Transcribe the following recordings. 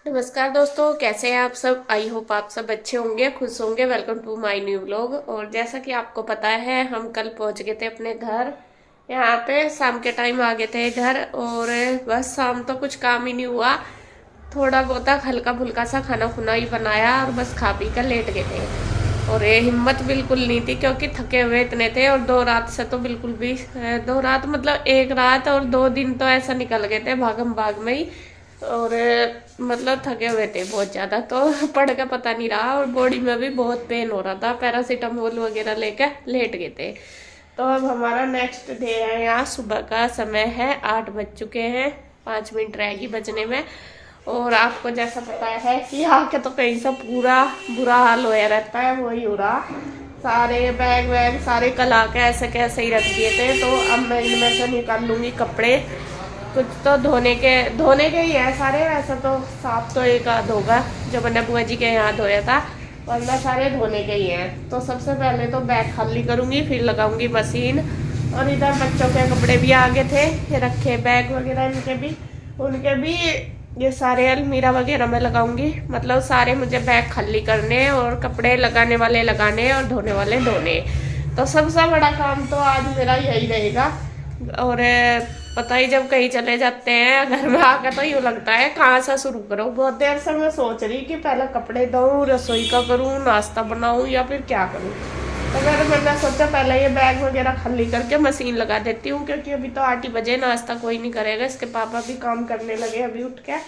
नमस्कार दोस्तों, कैसे हैं आप सब। आई होप आप सब अच्छे होंगे, खुश होंगे। Welcome to my new vlog. और जैसा कि आपको पता है, हम कल पहुंच गए थे अपने घर। यहाँ पे शाम के टाइम आ गए थे घर। और बस शाम तो कुछ काम ही नहीं हुआ। थोड़ा बहुत हल्का फुल्का सा खाना खुना ही बनाया और बस खा पी कर लेट गए थे। और ये हिम्मत बिल्कुल नहीं थी क्योंकि थके हुए इतने थे। और 2 रात से तो बिल्कुल भी 2 रात मतलब 1 रात और 2 दिन तो ऐसा निकल गए थे भागम भाग में ही। और मतलब थके हुए थे बहुत ज्यादा, तो पढ़ का पता नहीं रहा। और बॉडी में भी बहुत पेन हो रहा था, पैरासीटामोल वगैरह लेकर लेट गए थे। तो अब हमारा नेक्स्ट डे है। यहाँ सुबह का समय है, 8 बज चुके हैं, 5 मिनट रहेगी बजने में। और आपको जैसा पता है कि यहाँ के तो कहीं से पूरा बुरा हाल होया रहता है, वही हो रहा। सारे बैग वैग सारे कल आके ऐसे कैसे ही रख दिए थे। तो अब मैं इनमें से निकाल लूंगी कपड़े। कुछ तो धोने के ही है सारे। वैसे तो साफ तो एक आध होगा जो मैंने बुआ जी के यहाँ धोया था, वरना सारे धोने के ही हैं। तो सबसे पहले तो बैग खाली करूंगी, फिर लगाऊंगी मशीन। और इधर बच्चों के कपड़े भी आगे थे, ये रखे बैग वगैरह इनके भी, उनके भी ये सारे अलमीरा वगैरह में लगाऊंगी। मतलब सारे मुझे बैग खाली करने और कपड़े लगाने वाले लगाने और धोने वाले धोने। तो सबसे बड़ा काम तो आज मेरा यही रहेगा। और पता ही जब कहीं चले जाते हैं घर में आकर तो यूँ लगता है कहाँ से शुरू करो। बहुत देर से मैं सोच रही कि पहले कपड़े धोऊं, रसोई का करूं, नाश्ता बनाऊं या फिर क्या करूं। तो फिर मैंने सोचा पहले ये बैग वगैरह खाली करके मशीन लगा देती हूँ, क्योंकि अभी तो 8 ही बजे, नाश्ता कोई नहीं करेगा। इसके पापा भी काम करने लगे अभी उठ के।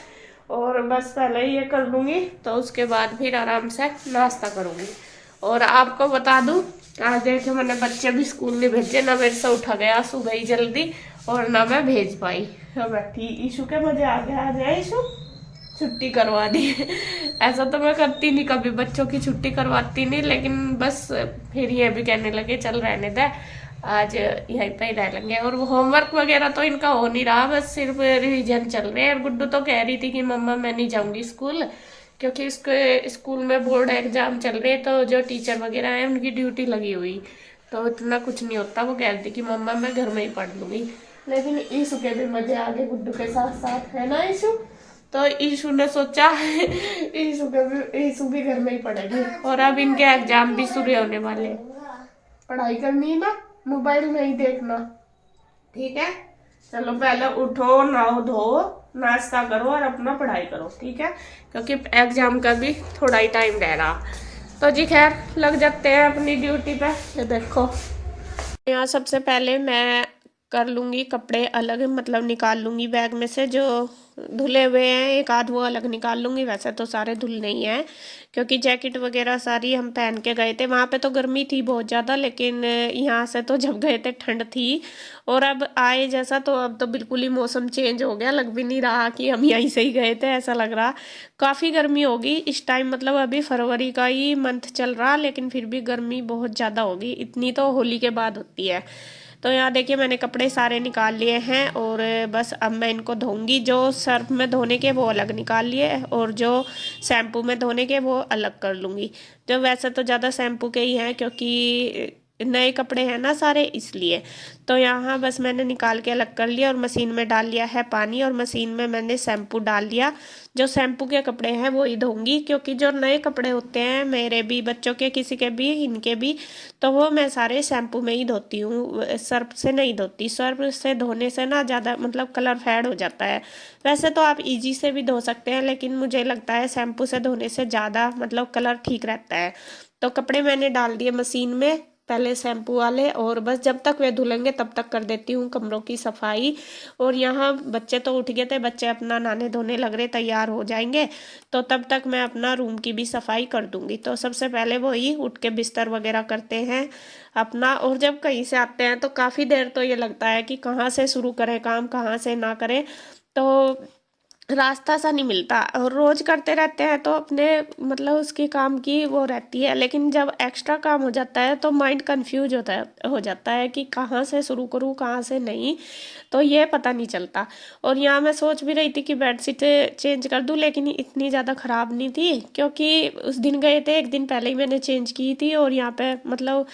और बस पहले ये कर लूँगी तो उसके बाद फिर आराम से नाश्ता करूँगी। और आपको बता दूं, आज देखे मैंने बच्चे भी स्कूल नहीं भेजे, ना मेरे से उठा गया सुबह ही जल्दी और ना मैं भेज पाई। तो बैठी ईशु के मजे आ गया। आ जाए ईशु, छुट्टी करवा दी। ऐसा तो मैं करती नहीं कभी, बच्चों की छुट्टी करवाती नहीं, लेकिन बस फिर ये भी कहने लगे चल रहने दे, आज यहीं पे ही रह लेंगे। और वो होमवर्क वगैरह तो इनका हो नहीं रहा, बस सिर्फ रिवीजन चल रहे हैं। और गुड्डू तो कह रही थी कि मम्मा मैं नहीं जाऊंगी स्कूल, क्योंकि इसके स्कूल में बोर्ड एग्जाम चल रहे, तो जो टीचर वगैरह हैं उनकी ड्यूटी लगी हुई, तो इतना कुछ नहीं होता। वो कह रही थी कि मम्मा मैं घर में ही पढ़ लूंगी। लेकिन ईशु के भी मजे आ गए गुड्डू के साथ साथ, है ना ईशु। तो ईशु ने सोचा ईशु भी घर में ही पढ़ेगी। और अब इनके एग्जाम भी शुरू होने वाले हैं। पढ़ाई करनी है ना, मोबाइल नहीं देखना, ठीक है। चलो पहले उठो, नहाओ धो, नाश्ता करो और अपना पढ़ाई करो, ठीक है, क्योंकि एग्जाम का भी थोड़ा ही टाइम रह रहा। तो जी खैर, लग जाते हैं अपनी ड्यूटी पे। ये देखो, यहाँ सबसे पहले मैं कर लूँगी कपड़े अलग, मतलब निकाल लूँगी बैग में से जो धुले हुए हैं, एक आध वो अलग निकाल लूँगी। वैसे तो सारे धुल नहीं हैं, क्योंकि जैकेट वगैरह सारी हम पहन के गए थे। वहाँ पे तो गर्मी थी बहुत ज़्यादा, लेकिन यहाँ से तो जब गए थे ठंड थी। और अब आए जैसा तो अब तो बिल्कुल ही मौसम चेंज हो गया, लग भी नहीं रहा कि हम यहीं से ही गए थे, ऐसा लग रहा। काफ़ी गर्मी होगी इस टाइम, मतलब अभी फरवरी का ही मंथ चल रहा, लेकिन फिर भी गर्मी बहुत ज़्यादा होगी। इतनी तो होली के बाद होती है। तो यहाँ देखिए मैंने कपड़े सारे निकाल लिए हैं और बस अब मैं इनको धोऊंगी। जो सर्फ में धोने के वो अलग निकाल लिए और जो शैम्पू में धोने के वो अलग कर लूँगी। जो वैसे तो ज़्यादा शैम्पू के ही हैं, क्योंकि नए कपड़े हैं ना सारे, इसलिए। तो यहाँ बस मैंने निकाल के अलग कर लिया और मशीन में डाल लिया है पानी, और मशीन में मैंने शैम्पू डाल लिया। जो शैम्पू के कपड़े हैं वो ही धोऊंगी, क्योंकि जो नए कपड़े होते हैं मेरे भी, बच्चों के, किसी के भी, इनके भी, तो वो मैं सारे शैम्पू में ही धोती हूँ, सर्फ से नहीं धोती। सर्फ से धोने से ना ज़्यादा मतलब कलर फेड हो जाता है। वैसे तो आप इजी से भी धो सकते हैं, लेकिन मुझे लगता है शैम्पू से धोने से ज़्यादा मतलब कलर ठीक रहता है। तो कपड़े मैंने डाल दिए मशीन में पहले शैम्पू वाले, और बस जब तक वे धुलेंगे तब तक कर देती हूँ कमरों की सफाई। और यहाँ बच्चे तो उठ गए थे, बच्चे अपना नहाने धोने लग रहे, तैयार हो जाएंगे, तो तब तक मैं अपना रूम की भी सफाई कर दूंगी। तो सबसे पहले वही उठ के बिस्तर वगैरह करते हैं अपना। और जब कहीं से आते हैं तो काफ़ी देर तो ये लगता है कि कहाँ से शुरू करें काम, कहाँ से ना करें, तो रास्ता सा नहीं मिलता। और रोज करते रहते हैं तो अपने मतलब उसकी काम की वो रहती है, लेकिन जब एक्स्ट्रा काम हो जाता है तो माइंड कंफ्यूज हो जाता है कि कहाँ से शुरू करूँ कहाँ से नहीं, तो ये पता नहीं चलता। और यहाँ मैं सोच भी रही थी कि बेडशीट चेंज कर दूँ, लेकिन इतनी ज़्यादा ख़राब नहीं थी, क्योंकि उस दिन गए थे, एक दिन पहले ही मैंने चेंज की थी। और यहाँ पे मतलब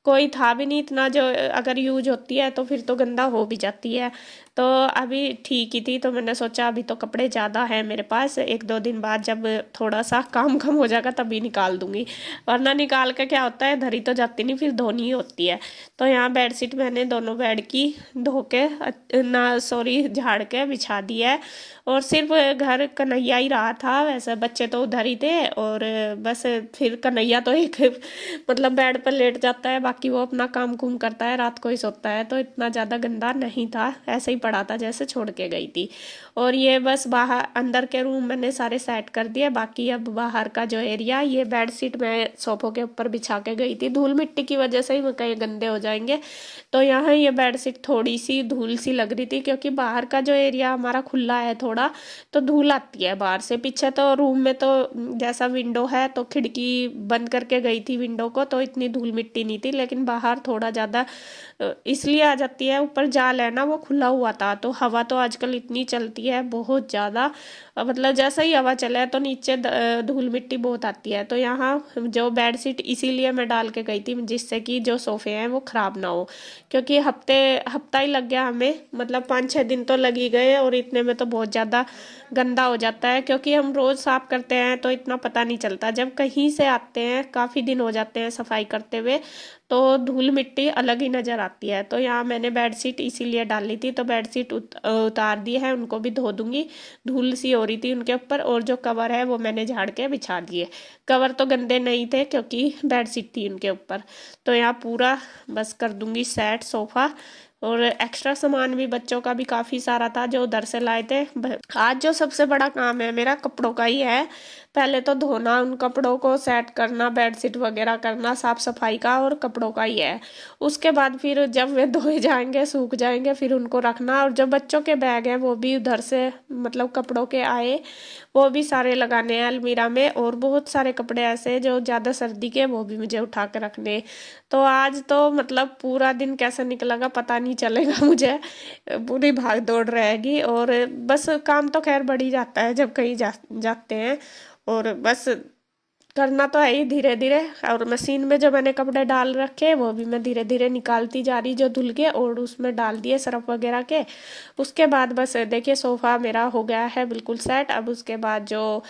कोई था भी नहीं इतना, जो अगर यूज होती है तो फिर तो गंदा हो भी जाती है। तो अभी ठीक ही थी, तो मैंने सोचा अभी तो कपड़े ज़्यादा हैं मेरे पास, 1-2 दिन बाद जब थोड़ा सा काम कम हो जाएगा तभी निकाल दूंगी, वरना निकाल के क्या होता है, धरी तो जाती नहीं, फिर धोनी ही होती है। तो यहाँ बेडशीट मैंने दोनों बेड की धो के ना सॉरी झाड़ के बिछा दी है। और सिर्फ घर कन्हैया ही रहा था, वैसे बच्चे तो उधर ही थे। और बस फिर कन्हैया तो एक मतलब बेड पर लेट जाता है, बाकी वो अपना काम कुम करता है, रात को ही सोता है, तो इतना ज़्यादा गंदा नहीं था, ऐसे ही पड़ा था जैसे छोड़ के गई थी। और ये बस बाहर अंदर के रूम मैंने सारे सेट कर दिए, बाकी अब बाहर का जो एरिया, ये बेड शीट मैं सोफों के ऊपर बिछा के गई थी, धूल मिट्टी की वजह से ही मैं कहीं गंदे हो जाएंगे। तो यहाँ ये बेड शीट थोड़ी सी धूल सी लग रही थी, क्योंकि बाहर का जो एरिया हमारा खुला है थोड़ा, तो धूल आती है बाहर से। पीछे तो रूम में तो जैसा विंडो है, तो खिड़की बंद करके गई थी विंडो को, तो इतनी धूल मिट्टी नहीं थी, लेकिन बाहर थोड़ा ज़्यादा इसलिए आ जाती है। ऊपर जाल है ना, वो खुला हुआ था, तो हवा तो आजकल इतनी चलती है बहुत ज़्यादा, मतलब जैसा ही हवा चले तो नीचे धूल मिट्टी बहुत आती है। तो यहाँ जो बेड शीट इसीलिए मैं डाल के गई थी, जिससे कि जो सोफे हैं वो ख़राब ना हो, क्योंकि हफ्ता ही लग गया हमें, मतलब 5-6 दिन तो लग ही गए, और इतने में तो बहुत ज़्यादा गंदा हो जाता है, क्योंकि हम रोज़ साफ़ करते हैं तो इतना पता नहीं चलता। जब कहीं से आते हैं, काफ़ी दिन हो जाते हैं सफाई करते हुए, तो धूल मिट्टी अलग ही नज़र आती है। तो यहाँ मैंने बेडशीट इसीलिए डाली थी, तो बेडशीट उतार दी है, उनको भी धो दूंगी, धूल सी हो रही थी उनके ऊपर। और जो कवर है वो मैंने झाड़ के बिछा दिए, कवर तो गंदे नहीं थे क्योंकि बेडशीट थी उनके ऊपर। तो यहाँ पूरा बस कर दूंगी सेट सोफ़ा। और एक्स्ट्रा सामान भी बच्चों का भी काफ़ी सारा था जो उधर से लाए थे। आज जो सबसे बड़ा काम है मेरा कपड़ों का ही है, पहले तो धोना, उन कपड़ों को सेट करना, बेडशीट वगैरह करना, साफ सफाई का और कपड़ों का ही है। उसके बाद फिर जब वे धोए जाएंगे, सूख जाएंगे, फिर उनको रखना। और जो बच्चों के बैग हैं वो भी उधर से मतलब कपड़ों के आए, वो भी सारे लगाने हैं अलमीरा में। और बहुत सारे कपड़े ऐसे जो ज़्यादा सर्दी के, वो भी मुझे उठा के रखने। तो आज तो मतलब पूरा दिन कैसे निकलेगा पता नहीं चलेगा मुझे, पूरी भाग दौड़ रहेगी। और बस काम तो खैर बढ़ ही जाता है जब कहीं जाते हैं, और बस करना तो है ही धीरे धीरे। और मशीन में जो मैंने कपड़े डाल रखे वो भी मैं धीरे धीरे निकालती जा रही, जो धुल के, और उसमें डाल दिए सर्फ वगैरह के। उसके बाद बस देखिए सोफ़ा मेरा हो गया है बिल्कुल सेट। अब उसके बाद जो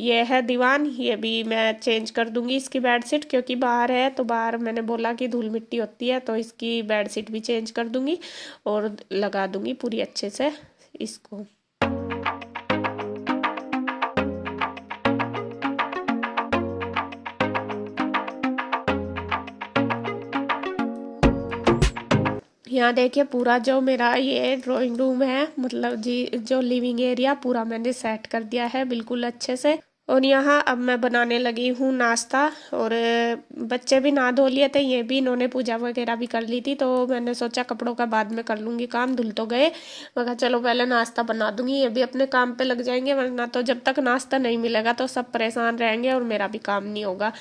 ये है दीवान, ये भी मैं चेंज कर दूंगी इसकी बेडशीट, क्योंकि बाहर है तो बाहर मैंने बोला कि धूल मिट्टी होती है, तो इसकी बेडशीट भी चेंज कर दूंगी और लगा दूंगी पूरी अच्छे से इसको। यहाँ देखिए पूरा जो मेरा ये ड्राइंग रूम है, मतलब जी जो लिविंग एरिया, पूरा मैंने सेट कर दिया है बिल्कुल अच्छे से। और यहाँ अब मैं बनाने लगी हूँ नाश्ता। और बच्चे भी नहा धो लिए थे, ये भी, इन्होंने पूजा वगैरह भी कर ली थी, तो मैंने सोचा कपड़ों का बाद में कर लूँगी काम, धुल तो गए, मगर चलो पहले नाश्ता बना दूंगी, ये भी अपने काम पे लग जाएंगे, वरना तो जब तक नाश्ता नहीं मिलेगा तो सब परेशान रहेंगे और मेरा भी काम नहीं होगा।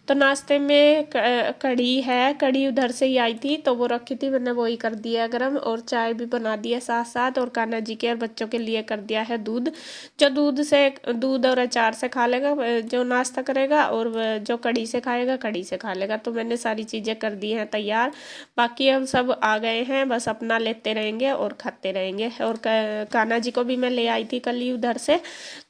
तो नाश्ते में कढ़ी है, कढ़ी उधर से ही आई थी तो वो रखी थी, मैंने वही कर दिया गरम, और चाय भी बना दी है साथ साथ। और कान्हा जी के और बच्चों के लिए कर दिया है दूध, जो दूध और अचार से खा लेगा जो नाश्ता करेगा, और जो कढ़ी से खाएगा कढ़ी से खा लेगा। तो मैंने सारी चीज़ें कर दी हैं तैयार, बाकी अब सब आ गए हैं, बस अपना लेते रहेंगे और खाते रहेंगे। और कान्हा जी को भी मैं ले आई थी कल ही उधर से,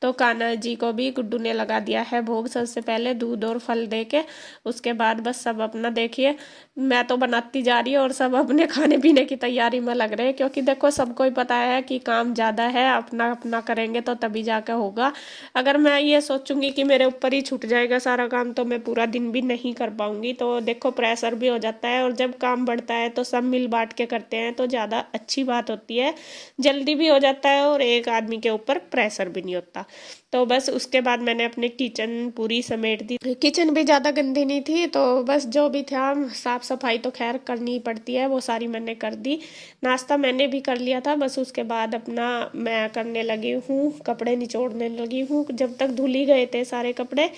तो कान्हा जी को भी गुड्डू ने लगा दिया है भोग, सबसे पहले दूध और फल दे के। उसके बाद बस सब अपना देखिए, मैं तो बनाती जा रही हूँ और सब अपने खाने पीने की तैयारी में लग रहे हैं, क्योंकि देखो सबको ही पता है कि काम ज़्यादा है, अपना अपना करेंगे तो तभी जाकर होगा। अगर मैं ये सोचूंगी कि मेरे ऊपर ही छूट जाएगा सारा काम, तो मैं पूरा दिन भी नहीं कर पाऊंगी। तो देखो प्रेशर भी हो जाता है, और जब काम बढ़ता है तो सब मिल बांट के करते हैं तो ज़्यादा अच्छी बात होती है, जल्दी भी हो जाता है और एक आदमी के ऊपर प्रेशर भी नहीं होता। तो बस उसके बाद मैंने अपने किचन पूरी समेट दी, किचन भी ज़्यादा गंदी नहीं थी, तो बस जो भी था साफ़ सफाई तो खैर करनी ही पड़ती है, वो सारी मैंने कर दी। नाश्ता मैंने भी कर लिया था, बस उसके बाद अपना मैं करने लगी हूँ, कपड़े निचोड़ने लगी हूँ। जब तक धुल ही गए थे सारे कपड़े,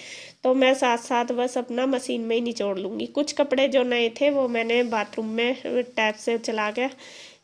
तो मैं साथ साथ बस अपना मशीन में ही निचोड़ लूँगी। कुछ कपड़े जो नए थे वो मैंने बाथरूम में टैप से चला के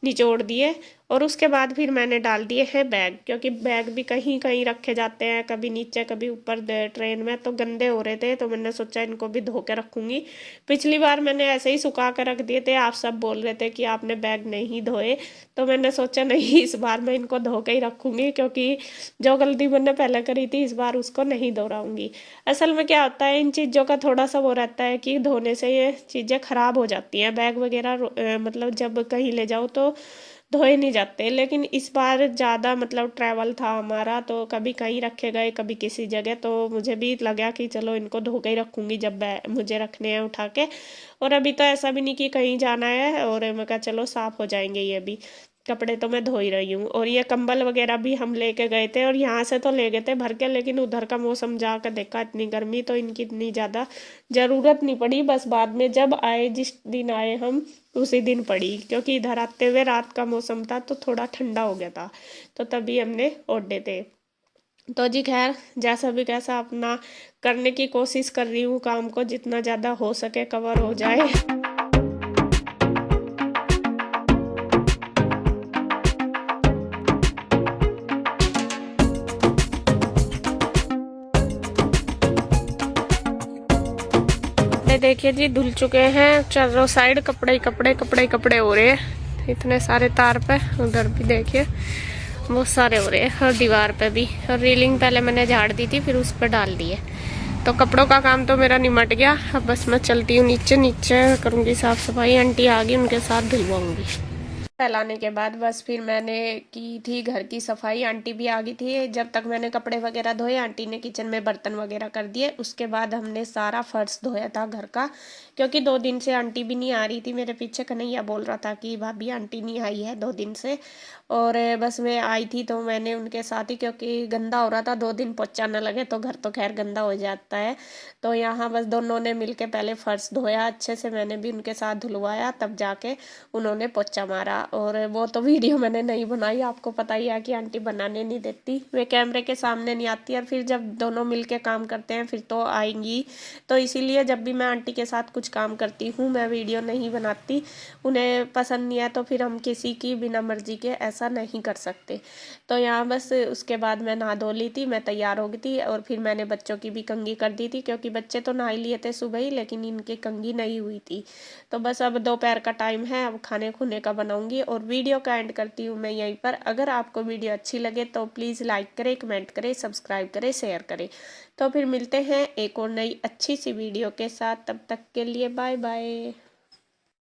निचोड़ दिए, और उसके बाद फिर मैंने डाल दिए हैं बैग, क्योंकि बैग भी कहीं कहीं रखे जाते हैं, कभी नीचे कभी ऊपर ट्रेन में, तो गंदे हो रहे थे, तो मैंने सोचा इनको भी धो के रखूँगी। पिछली बार मैंने ऐसे ही सुखा कर रख दिए थे, आप सब बोल रहे थे कि आपने बैग नहीं धोए, तो मैंने सोचा नहीं, इस बार मैं इनको धो के ही रखूँगी, क्योंकि जो गलती मैंने पहले करी थी इस बार उसको नहीं दोहराऊँगी। असल में क्या होता है, इन चीज़ों का थोड़ा सा वो रहता है कि धोने से ये चीज़ें ख़राब हो जाती हैं, बैग वगैरह मतलब जब कहीं ले जाओ तो धोए नहीं जाते। लेकिन इस बार ज़्यादा मतलब ट्रैवल था हमारा, तो कभी कहीं रखे गए कभी किसी जगह, तो मुझे भी लगा कि चलो इनको धो के ही रखूँगी जब मुझे रखने हैं उठा के। और अभी तो ऐसा भी नहीं कि कहीं जाना है, और मैं कहा चलो साफ़ हो जाएंगे ये भी, कपड़े तो मैं धो ही रही हूँ। और ये कंबल वगैरह भी हम लेके गए थे, और यहाँ से तो ले गए थे भर के, लेकिन उधर का मौसम जाकर देखा इतनी गर्मी, तो इनकी इतनी ज़्यादा ज़रूरत नहीं पड़ी। बस बाद में जब आए, जिस दिन आए हम उसी दिन पड़ी, क्योंकि इधर आते हुए रात का मौसम था तो थोड़ा ठंडा हो गया था, तो तभी हमने ओढ़े थे। तो जी खैर, जैसा भी कैसा अपना करने की कोशिश कर रही हूँ, काम को जितना ज़्यादा हो सके कवर हो जाए। कपड़े देखिए जी धुल चुके हैं, चारों साइड कपड़े ही कपड़े कपड़े ही कपड़े हो रहे हैं, इतने सारे तार पे। उधर भी देखिए बहुत सारे हो रहे हैं, और दीवार पे भी। और रीलिंग पहले मैंने झाड़ दी थी, फिर उस पर डाल दिए। तो कपड़ों का काम तो मेरा निमट गया। अब बस मैं चलती हूँ नीचे, नीचे करूँगी साफ सफाई। आंटी आ गई, उनके साथ धुलवाऊंगी। फैलाने के बाद बस फिर मैंने की थी घर की सफाई। आंटी भी आ गई थी। जब तक मैंने कपड़े वगैरह धोए, आंटी ने किचन में बर्तन वगैरह कर दिए। उसके बाद हमने सारा फर्श धोया था घर का, क्योंकि 2 दिन से आंटी भी नहीं आ रही थी। मेरे पीछे कन्हैया बोल रहा था कि भाभी आंटी नहीं आई है 2 दिन से। और बस मैं आई थी तो मैंने उनके साथ ही, क्योंकि गंदा हो रहा था, 2 दिन पोछा न लगे तो घर तो खैर गंदा हो जाता है। तो यहाँ बस दोनों ने मिलके पहले फर्श धोया अच्छे से, मैंने भी उनके साथ धुलवाया, तब जाके उन्होंने पोछा मारा। और वो तो वीडियो मैंने नहीं बनाई, आपको पता ही है कि आंटी बनाने नहीं देती, वे कैमरे के सामने नहीं आती। और फिर जब दोनों मिलके काम करते हैं फिर तो आएंगी। तो इसीलिए जब भी मैं आंटी के साथ कुछ काम करती हूँ मैं वीडियो नहीं बनाती। उन्हें पसंद नहीं है तो फिर हम किसी की बिना मर्जी के ऐसा नहीं कर सकते। तो यहाँ बस उसके बाद मैं नहा धो ली थी, मैं तैयार हो गई थी। और फिर मैंने बच्चों की भी कंघी कर दी थी, क्योंकि बच्चे तो नहा ही लिए थे सुबह ही, लेकिन इनकी कंघी नहीं हुई थी। तो बस अब दोपहर का टाइम है, अब खाने खुने का बनाऊंगी। और वीडियो का एंड करती हूँ मैं यहीं पर। अगर आपको वीडियो अच्छी लगे तो प्लीज़ लाइक करें, कमेंट करें, सब्सक्राइब करें, शेयर करें। तो फिर मिलते हैं एक और नई अच्छी सी वीडियो के साथ, तब तक के लिए बाय बाय।